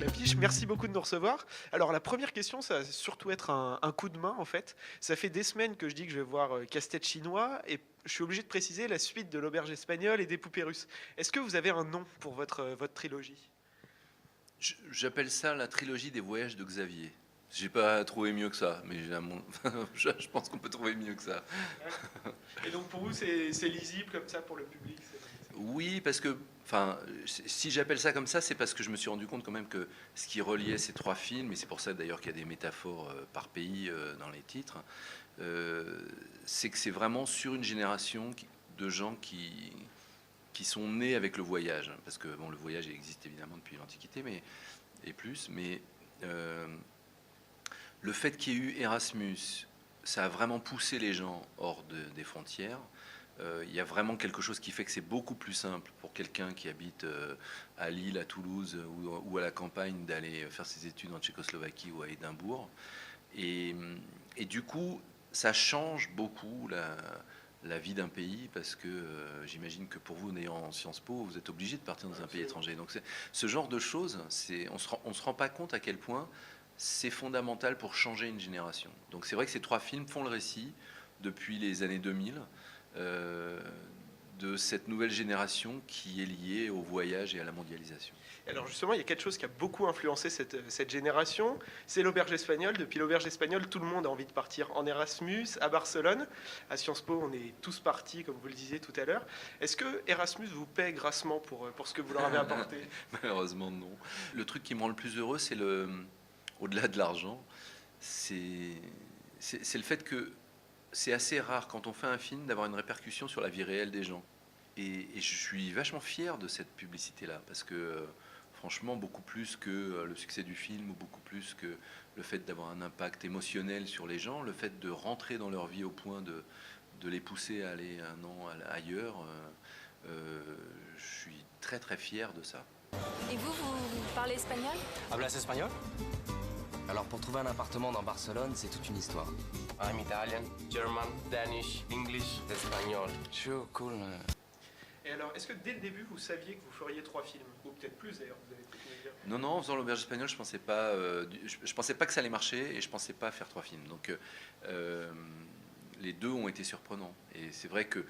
Clapiche, merci beaucoup de nous recevoir. Alors la première question, ça va surtout être un coup de main en fait. Ça fait des semaines que je dis que je vais voir Casse-tête chinois et je suis obligé de préciser la suite de l'auberge espagnole et des poupées russes. Est-ce que vous avez un nom pour votre trilogie? J'appelle ça la trilogie des voyages de Xavier. J'ai pas trouvé mieux que ça, mais je pense qu'on peut trouver mieux que ça. D'accord. Et donc pour vous, c'est lisible comme ça pour le public? Oui, parce que, enfin, si j'appelle ça comme ça, c'est parce que je me suis rendu compte quand même que ce qui reliait ces trois films, et c'est pour ça d'ailleurs qu'il y a des métaphores par pays dans les titres, euh, c'est que c'est vraiment sur une génération de gens qui sont nés avec le voyage, parce que bon, le voyage existe évidemment depuis l'Antiquité, et plus, mais euh, le fait qu'il y ait eu Erasmus, ça a vraiment poussé les gens hors des frontières. Il y a vraiment quelque chose qui fait que c'est beaucoup plus simple pour quelqu'un qui habite à Lille, à Toulouse ou à la campagne d'aller faire ses études en Tchécoslovaquie ou à Édimbourg. Et, et du coup, ça change beaucoup la vie d'un pays parce que j'imagine que pour vous, n'ayant Sciences Po, vous êtes obligé de partir dans un pays étranger. Donc ce genre de choses, on se rend pas compte à quel point c'est fondamental pour changer une génération. Donc c'est vrai que ces trois films font le récit depuis les années 2000 euh, de cette nouvelle génération qui est liée au voyage et à la mondialisation. Alors justement, il y a quelque chose qui a beaucoup influencé cette génération, c'est l'auberge espagnole. Depuis l'auberge espagnole, tout le monde a envie de partir en Erasmus, à Barcelone. À Sciences Po, on est tous partis, comme vous le disiez tout à l'heure. Est-ce que Erasmus vous paie grassement pour ce que vous leur avez apporté? Malheureusement, non. Le truc qui me rend le plus heureux, au-delà de l'argent, c'est c'est le fait que c'est assez rare quand on fait un film d'avoir une répercussion sur la vie réelle des gens. Et je suis vachement fier de cette publicité-là, parce que franchement, beaucoup plus que le succès du film, ou beaucoup plus que le fait d'avoir un impact émotionnel sur les gens, le fait de rentrer dans leur vie au point de les pousser à aller un an ailleurs, je suis très très fier de ça. Et vous parlez espagnol? Hablas espagnol? Alors pour trouver un appartement dans Barcelone, c'est toute une histoire. I'm Italian, German, Danish, English, espagnol. Sure, cool. Et alors, est-ce que dès le début, vous saviez que vous feriez 3 films? Ou peut-être plus d'ailleurs, vous avez peut-être me dire. Non, non, en faisant l'auberge espagnole, je pensais pas que ça allait marcher et je pensais pas faire trois films. Donc euh, les deux ont été surprenants. Et c'est vrai que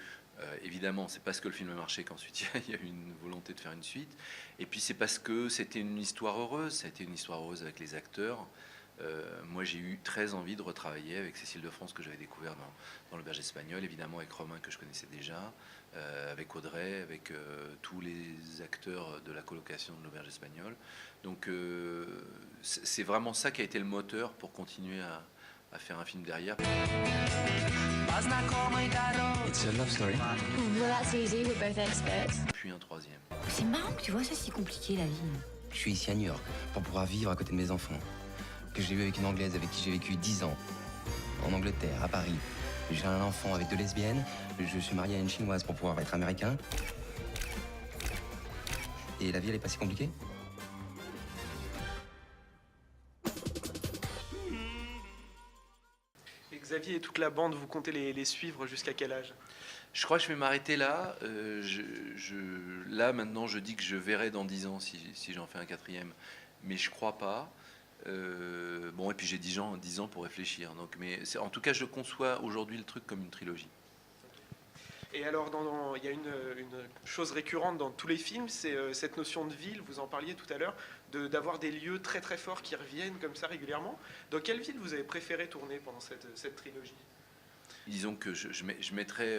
évidemment, c'est parce que le film a marché qu'ensuite il y a eu une volonté de faire une suite. Et puis c'est parce que c'était une histoire heureuse. Ça a été une histoire heureuse avec les acteurs. Moi, j'ai eu très envie de retravailler avec Cécile de France que j'avais découvert dans l'auberge espagnole, évidemment avec Romain que je connaissais déjà, avec Audrey, avec tous les acteurs de la colocation de l'auberge espagnole. Donc c'est vraiment ça qui a été le moteur pour continuer à faire un film derrière. It's a love story. Well, that's easy, we're both experts. Puis un troisième. C'est marrant que tu vois ça si compliqué la vie. Je suis ici à New York pour pouvoir vivre à côté de mes enfants. Que j'ai eu avec une Anglaise avec qui j'ai vécu 10 ans. En Angleterre, à Paris. J'ai un enfant avec 2 lesbiennes. Je suis marié à une Chinoise pour pouvoir être américain. Et la vie, elle est pas si compliquée? Et Xavier et toute la bande, vous comptez les suivre jusqu'à quel âge? Je crois que je vais m'arrêter là. Là, maintenant, je dis que je verrai dans 10 ans si j'en fais un quatrième. Mais je crois pas. Bon, et puis j'ai 10 ans pour réfléchir. Donc, en tout cas, je conçois aujourd'hui le truc comme une trilogie. Et alors, il y a une chose récurrente dans tous les films, c'est cette notion de ville, vous en parliez tout à l'heure, d'avoir des lieux très très forts qui reviennent comme ça régulièrement. Dans quelle ville vous avez préféré tourner pendant cette trilogie? Disons que je mettrais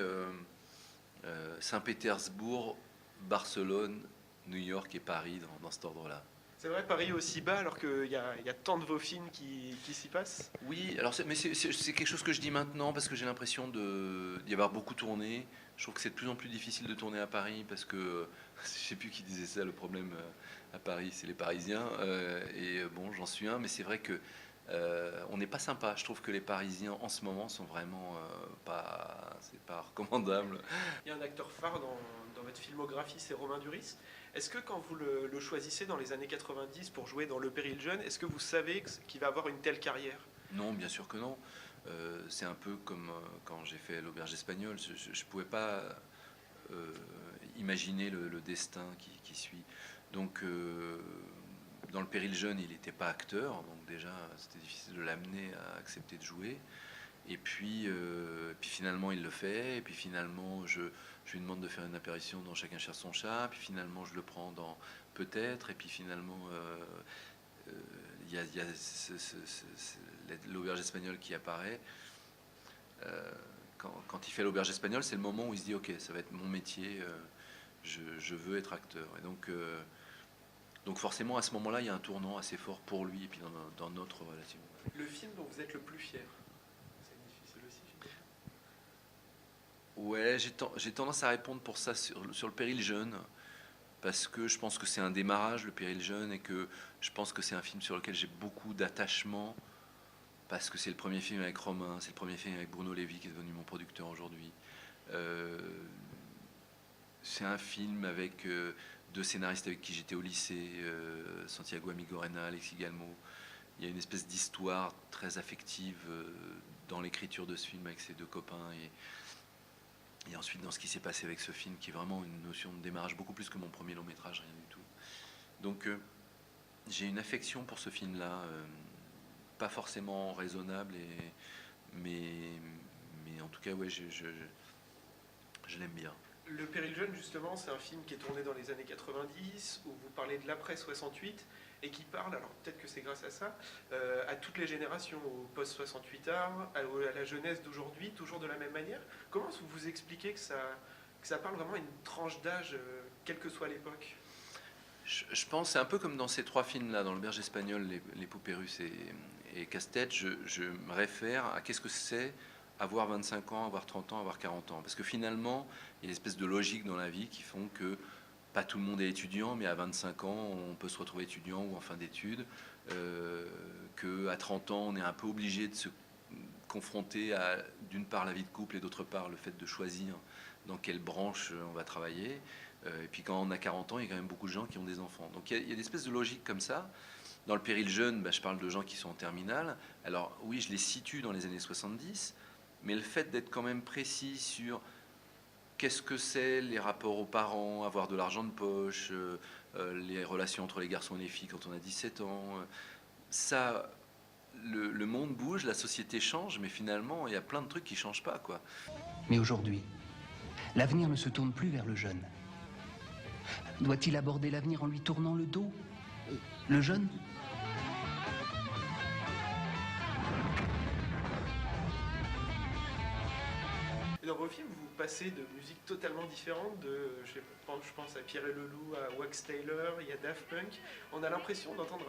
Saint-Pétersbourg, Barcelone, New York et Paris dans cet ordre-là. C'est vrai, Paris est aussi bas alors qu'il y a tant de vos films qui s'y passent. Oui, alors mais c'est quelque chose que je dis maintenant parce que j'ai l'impression d'y avoir beaucoup tourné. Je trouve que c'est de plus en plus difficile de tourner à Paris parce que je sais plus qui disait ça. Le problème à Paris, c'est les Parisiens. Bon, j'en suis un, mais c'est vrai que on n'est pas sympa. Je trouve que les Parisiens en ce moment sont vraiment c'est pas recommandable. Il y a un acteur phare dans votre filmographie, c'est Romain Duris. Est-ce que quand vous le choisissez dans les années 90 pour jouer dans Le Péril Jeune, est-ce que vous savez qu'il va avoir une telle carrière? Non, bien sûr que non. C'est un peu comme quand j'ai fait l'auberge espagnole. Je ne pouvais pas imaginer le destin qui suit. Donc dans Le Péril jeune, il n'était pas acteur, donc déjà c'était difficile de l'amener à accepter de jouer. Et puis finalement il le fait, et puis finalement je lui demande de faire une apparition dans Chacun cherche son chat, puis finalement je le prends dans Peut-être, et puis finalement il y a l'auberge espagnole qui apparaît. Quand il fait l'auberge espagnole, c'est le moment où il se dit ok, ça va être mon métier, je veux être acteur. Et donc forcément à ce moment-là, il y a un tournant assez fort pour lui et puis dans notre relation. Le film dont vous êtes le plus fier? C'est difficile aussi, j'imagine. Ouais, j'ai tendance à répondre pour ça sur le Péril jeune, parce que je pense que c'est un démarrage, Le Péril jeune, et que je pense que c'est un film sur lequel j'ai beaucoup d'attachement, parce que c'est le premier film avec Romain, c'est le premier film avec Bruno Lévy, qui est devenu mon producteur aujourd'hui. C'est un film avec deux scénaristes avec qui j'étais au lycée, Santiago Amigorena, Alexis Galmo. Il y a une espèce d'histoire très affective dans l'écriture de ce film avec ces deux copains, et ensuite dans ce qui s'est passé avec ce film, qui est vraiment une notion de démarrage, beaucoup plus que mon premier long métrage, rien du tout. Donc j'ai une affection pour ce film-là, pas forcément raisonnable, mais en tout cas, ouais, je l'aime bien. Le Péril jeune, justement, c'est un film qui est tourné dans les années 90, où vous parlez de l'après 68, et qui parle, alors peut-être que c'est grâce à ça, à toutes les générations, au post-68 art, à la jeunesse d'aujourd'hui, toujours de la même manière. Comment vous expliquez que ça parle vraiment à une tranche d'âge, quelle que soit l'époque? Je pense, c'est un peu comme dans ces trois films-là, dans l'auberge espagnole, les poupées russes et Casse-tête, je me réfère à qu'est-ce que c'est avoir 25 ans, avoir 30 ans, avoir 40 ans. Parce que finalement, il y a une espèce de logique dans la vie qui font que pas tout le monde est étudiant, mais à 25 ans, on peut se retrouver étudiant ou en fin d'études, qu'à 30 ans, on est un peu obligé de se confronter à, d'une part, la vie de couple, et d'autre part, le fait de choisir dans quelle branche on va travailler. Et puis quand on a 40 ans, il y a quand même beaucoup de gens qui ont des enfants. Donc il y a des espèces de logiques comme ça. Dans Le Péril jeune, je parle de gens qui sont en terminale. Alors oui, je les situe dans les années 70, mais le fait d'être quand même précis sur qu'est-ce que c'est les rapports aux parents, avoir de l'argent de poche, les relations entre les garçons et les filles quand on a 17 ans, ça, le monde bouge, la société change, mais finalement, il y a plein de trucs qui ne changent pas, quoi. Mais aujourd'hui, l'avenir ne se tourne plus vers le jeune. Doit-il aborder l'avenir en lui tournant le dos? Le jeune? Et dans vos films, vous passez de musiques totalement différentes, je pense à Pierre et le Loup, à Wax Taylor, il y a Daft Punk. On a l'impression d'entendre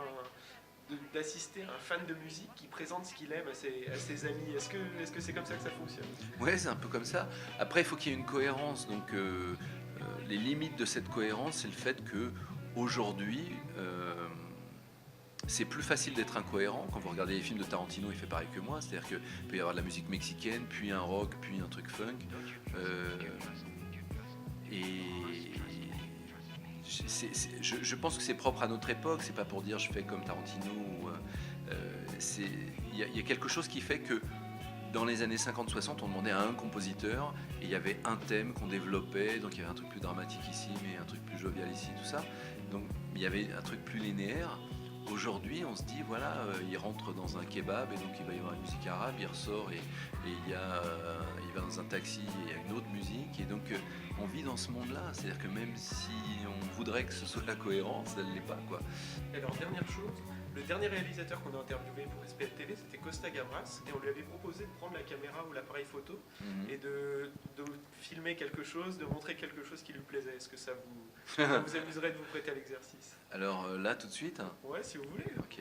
d'assister à un fan de musique qui présente ce qu'il aime à ses amis. Est-ce que c'est comme ça que ça fonctionne? Ouais, c'est un peu comme ça. Après, il faut qu'il y ait une cohérence. Donc, les limites de cette cohérence, c'est le fait que aujourd'hui, c'est plus facile d'être incohérent. Quand vous regardez les films de Tarantino, il fait pareil que moi. C'est-à-dire qu'il peut y avoir de la musique mexicaine, puis un rock, puis un truc funk. Je pense que c'est propre à notre époque. C'est pas pour dire je fais comme Tarantino. Il y a quelque chose qui fait que dans les années 50-60, on demandait à un compositeur et il y avait un thème qu'on développait. Donc il y avait un truc plus dramatique ici, mais un truc plus jovial ici, tout ça. Donc il y avait un truc plus linéaire. Aujourd'hui, on se dit, voilà, il rentre dans un kebab et donc il va y avoir une musique arabe, il ressort et il va dans un taxi et il y a une autre musique. Et donc, on vit dans ce monde-là. C'est-à-dire que même si on voudrait que ce soit la cohérence, elle ne l'est pas, quoi. Alors, dernière chose, le dernier réalisateur qu'on a interviewé pour SPL TV, c'était Costa Gavras, et on lui avait proposé de prendre la caméra ou l'appareil photo et de filmer quelque chose, de montrer quelque chose qui lui plaisait. Est-ce que ça vous amuserait de vous prêter à l'exercice? Alors là, tout de suite? Ouais, si vous voulez. Ok.